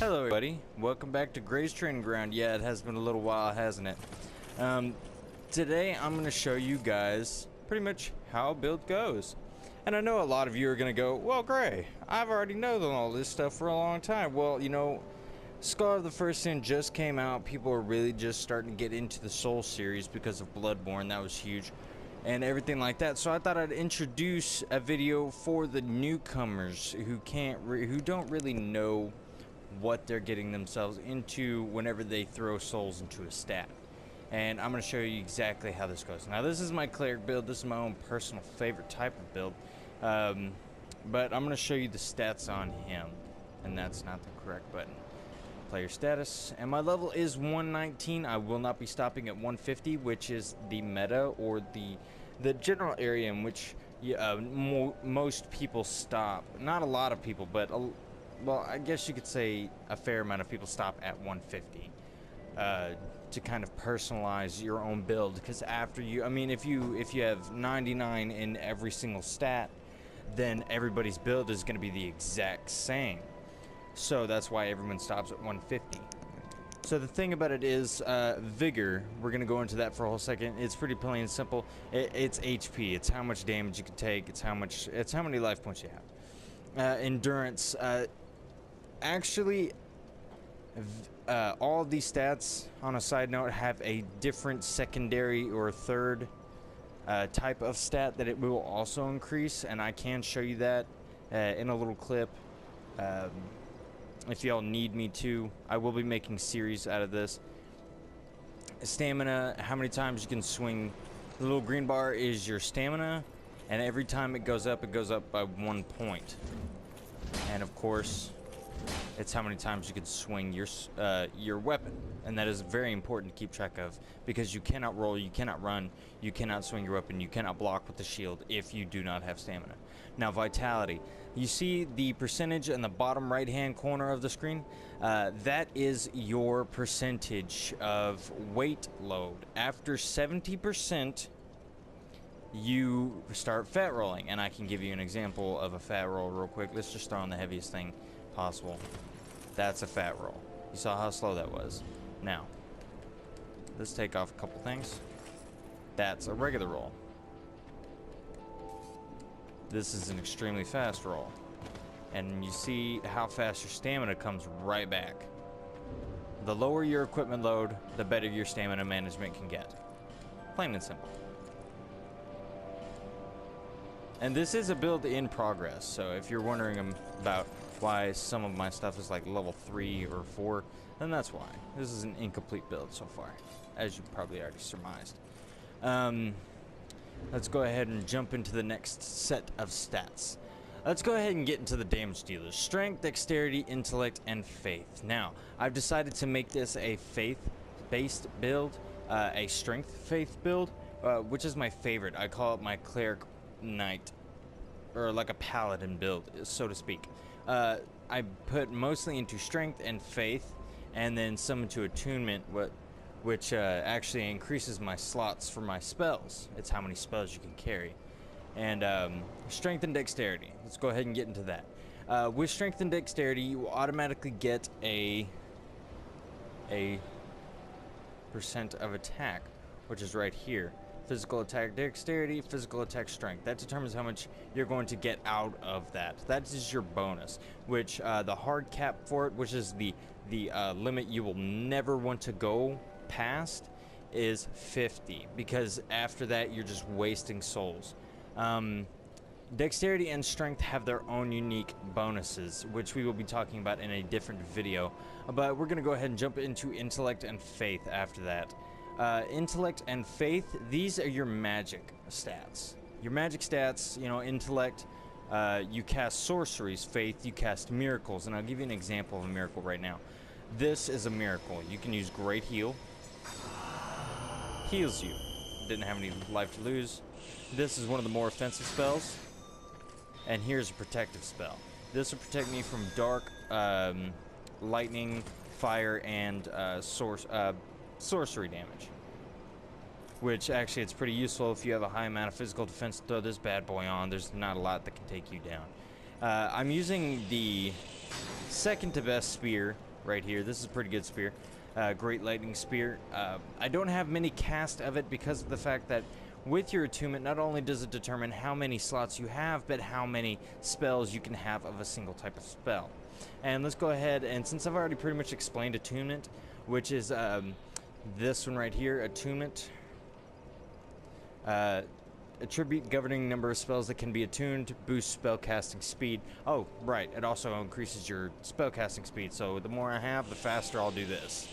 Hello everybody, welcome back to Gray's Training Ground. Yeah, it has been a little while, hasn't it? Today I'm going to show you guys pretty much how a build goes. And I know a lot of you are going to go, well Gray, I've already known all this stuff for a long time. Well, you know, Scar of the First Sin just came out. People are really just starting to get into the Soul series because of Bloodborne. That was huge. And everything like that. So I thought I'd introduce a video for the newcomers who don't really know what they're getting themselves into whenever they throw souls into a stat. And I'm going to show you exactly how this goes. Now this is my cleric build. This is my own personal favorite type of build. But I'm going to show you the stats on him. And that's not the correct button. Player status. And my level is 119. I will not be stopping at 150, which is the meta or the general area in which most people stop. Not a lot of people, but well, I guess you could say a fair amount of people stop at 150 to kind of personalize your own build. Because after if you have 99 in every single stat, then everybody's build is going to be the exact same. So that's why everyone stops at 150. So the thing about it is vigor. We're going to go into that for a whole second. It's pretty plain and simple. It's HP. It's how much damage you can take. It's how many life points you have. Endurance. Actually, all of these stats, on a side note, have a different secondary or third type of stat that it will also increase, and I can show you that in a little clip. If y'all need me to, I will be making series out of this. Stamina, how many times you can swing. The little green bar is your stamina, and every time it goes up by 1 point. And of course, it's how many times you can swing your weapon, and that is very important to keep track of, because you cannot roll, you cannot run, you cannot swing your weapon, you cannot block with the shield if you do not have stamina. Now vitality, you see the percentage in the bottom right hand corner of the screen? That is your percentage of weight load. After 70%, you start fat rolling, and I can give you an example of a fat roll real quick. Let's just throw on the heaviest thing possible. That's a fat roll. You saw how slow that was. Now, let's take off a couple things. That's a regular roll. This is an extremely fast roll. And you see how fast your stamina comes right back. The lower your equipment load, the better your stamina management can get. Plain and simple. And this is a build in progress, so if you're wondering about why some of my stuff is like level 3 or 4, then that's why. This is an incomplete build so far, as you probably already surmised. Let's go ahead and jump into the next set of stats. Let's go ahead and get into the damage dealers. Strength, dexterity, intellect, and faith. Now, I've decided to make this a faith-based build, a strength-faith build, which is my favorite. I call it my cleric knight, or like a paladin build, so to speak. I put mostly into strength and faith, and then some into attunement, which actually increases my slots for my spells. It's how many spells you can carry. And strength and dexterity. Let's go ahead and get into that. With strength and dexterity, you will automatically get a percent of attack, which is right here. Physical attack dexterity, physical attack strength. That determines how much you're going to get out of that. That is your bonus, which the hard cap for it, which is the limit you will never want to go past, is 50, because after that you're just wasting souls. Dexterity and strength have their own unique bonuses, which we will be talking about in a different video, but we're going to go ahead and jump into intellect and faith after that. Intellect and faith, these are your magic stats. Your magic stats, you know, intellect, you cast sorceries. Faith, you cast miracles. And I'll give you an example of a miracle right now. This is a miracle. You can use Great Heal. Heals you. Didn't have any life to lose. This is one of the more offensive spells. And here's a protective spell. This will protect me from dark, lightning, fire, and sorcery damage, which actually it's pretty useful if you have a high amount of physical defense. Throw this bad boy on. There's not a lot that can take you down. I'm using the second to best spear right here. This is a pretty good spear. Great lightning spear. I don't have many cast of it because of the fact that with your attunement, not only does it determine how many slots you have, but how many spells you can have of a single type of spell. And let's go ahead, and since I've already pretty much explained attunement, which is this one right here, attunement. Attribute governing number of spells that can be attuned, boost spell casting speed. Oh, right, it also increases your spell casting speed, so the more I have, the faster I'll do this.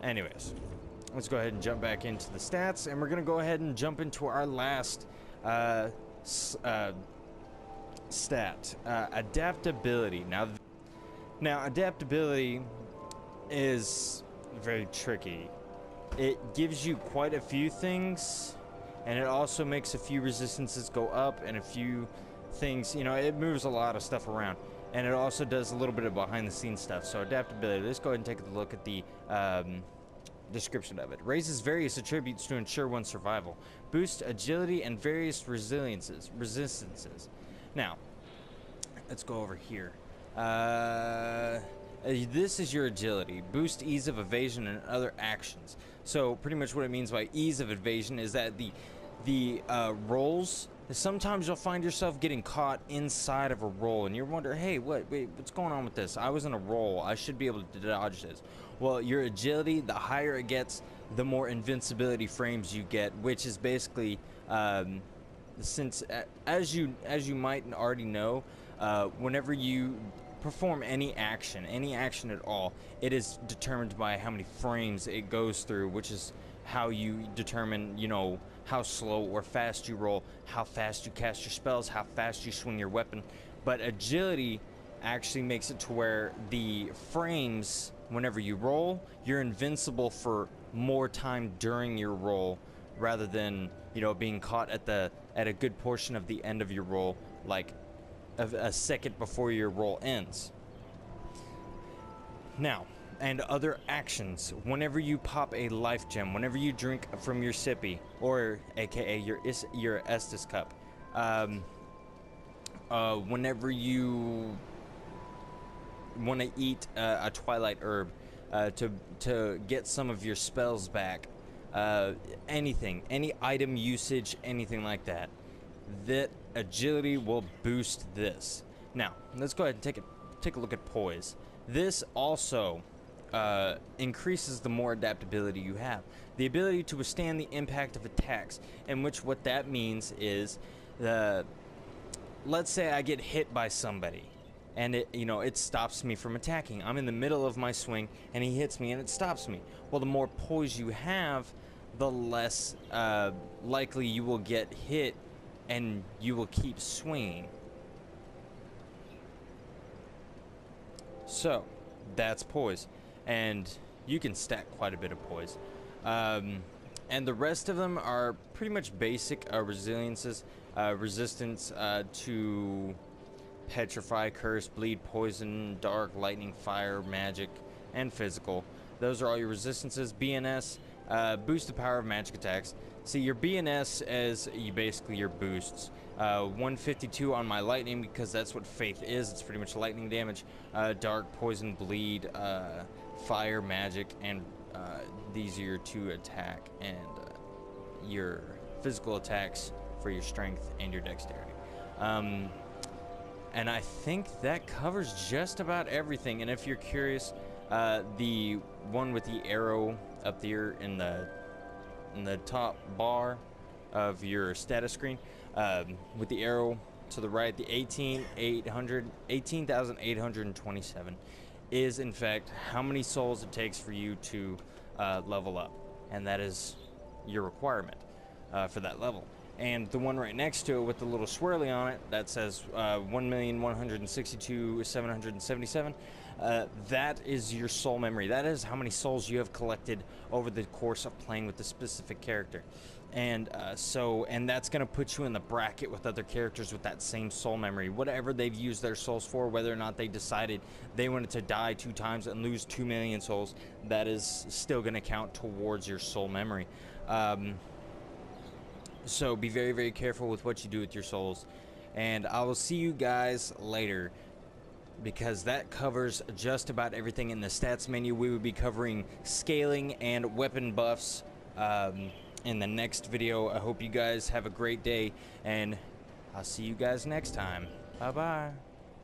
Anyways, let's go ahead and jump back into the stats, and we're going to go ahead and jump into our last stat, adaptability. Now, adaptability is very tricky. It gives you quite a few things, and it also makes a few resistances go up and a few things, you know, it moves a lot of stuff around. And it also does a little bit of behind the scenes stuff. So adaptability, let's go ahead and take a look at the description of it. Raises various attributes to ensure one's survival. Boosts agility and various resistances. Now, let's go over here. This is your agility. Boost ease of evasion and other actions. So pretty much what it means by ease of evasion is that the rolls, sometimes you'll find yourself getting caught inside of a roll and you're wondering, hey, what's going on with this? I was in a roll. I should be able to dodge this. Well, your agility, the higher it gets, the more invincibility frames you get, which is basically, since as you might already know, whenever you perform any action at all, it is determined by how many frames it goes through, which is how you determine, you know, how slow or fast you roll, how fast you cast your spells, how fast you swing your weapon. But agility actually makes it to where the frames, whenever you roll, you're invincible for more time during your roll, rather than, you know, being caught at a good portion of the end of your roll, like a second before your roll ends. Now, and other actions, whenever you pop a life gem, whenever you drink from your sippy, or aka your Estus cup, whenever you want to eat a twilight herb to get some of your spells back, anything, any item usage, anything like that, that agility will boost this. Now, let's go ahead and take a look at poise. This also increases the more adaptability you have. The ability to withstand the impact of attacks, in which what that means is, let's say I get hit by somebody, and it stops me from attacking. I'm in the middle of my swing, and he hits me, and it stops me. Well, the more poise you have, the less likely you will get hit, and you will keep swinging. So, that's poise. And you can stack quite a bit of poise. And the rest of them are pretty much basic resiliences. Resistance to petrify, curse, bleed, poison, dark, lightning, fire, magic, and physical. Those are all your resistances. BNS, boost the power of magic attacks. See, your BNS is basically your boosts. 152 on my lightning, because that's what faith is. It's pretty much lightning damage. Dark, poison, bleed, fire, magic, and these are your 2 attack and your physical attacks for your strength and your dexterity. And I think that covers just about everything. And if you're curious, the one with the arrow up there in the top bar of your status screen, with the arrow to the right, the 18,827 is in fact how many souls it takes for you to level up, and that is your requirement for that level. And the one right next to it with the little swirly on it that says 1,162,777, that is your soul memory. That is how many souls you have collected over the course of playing with the specific character. And and that's going to put you in the bracket with other characters with that same soul memory. Whatever they've used their souls for, whether or not they decided they wanted to die 2 times and lose 2 million souls, that is still going to count towards your soul memory. So be very, very careful with what you do with your souls. And I will see you guys later. because that covers just about everything in the stats menu. We will be covering scaling and weapon buffs in the next video. I hope you guys have a great day, and I'll see you guys next time. Bye bye.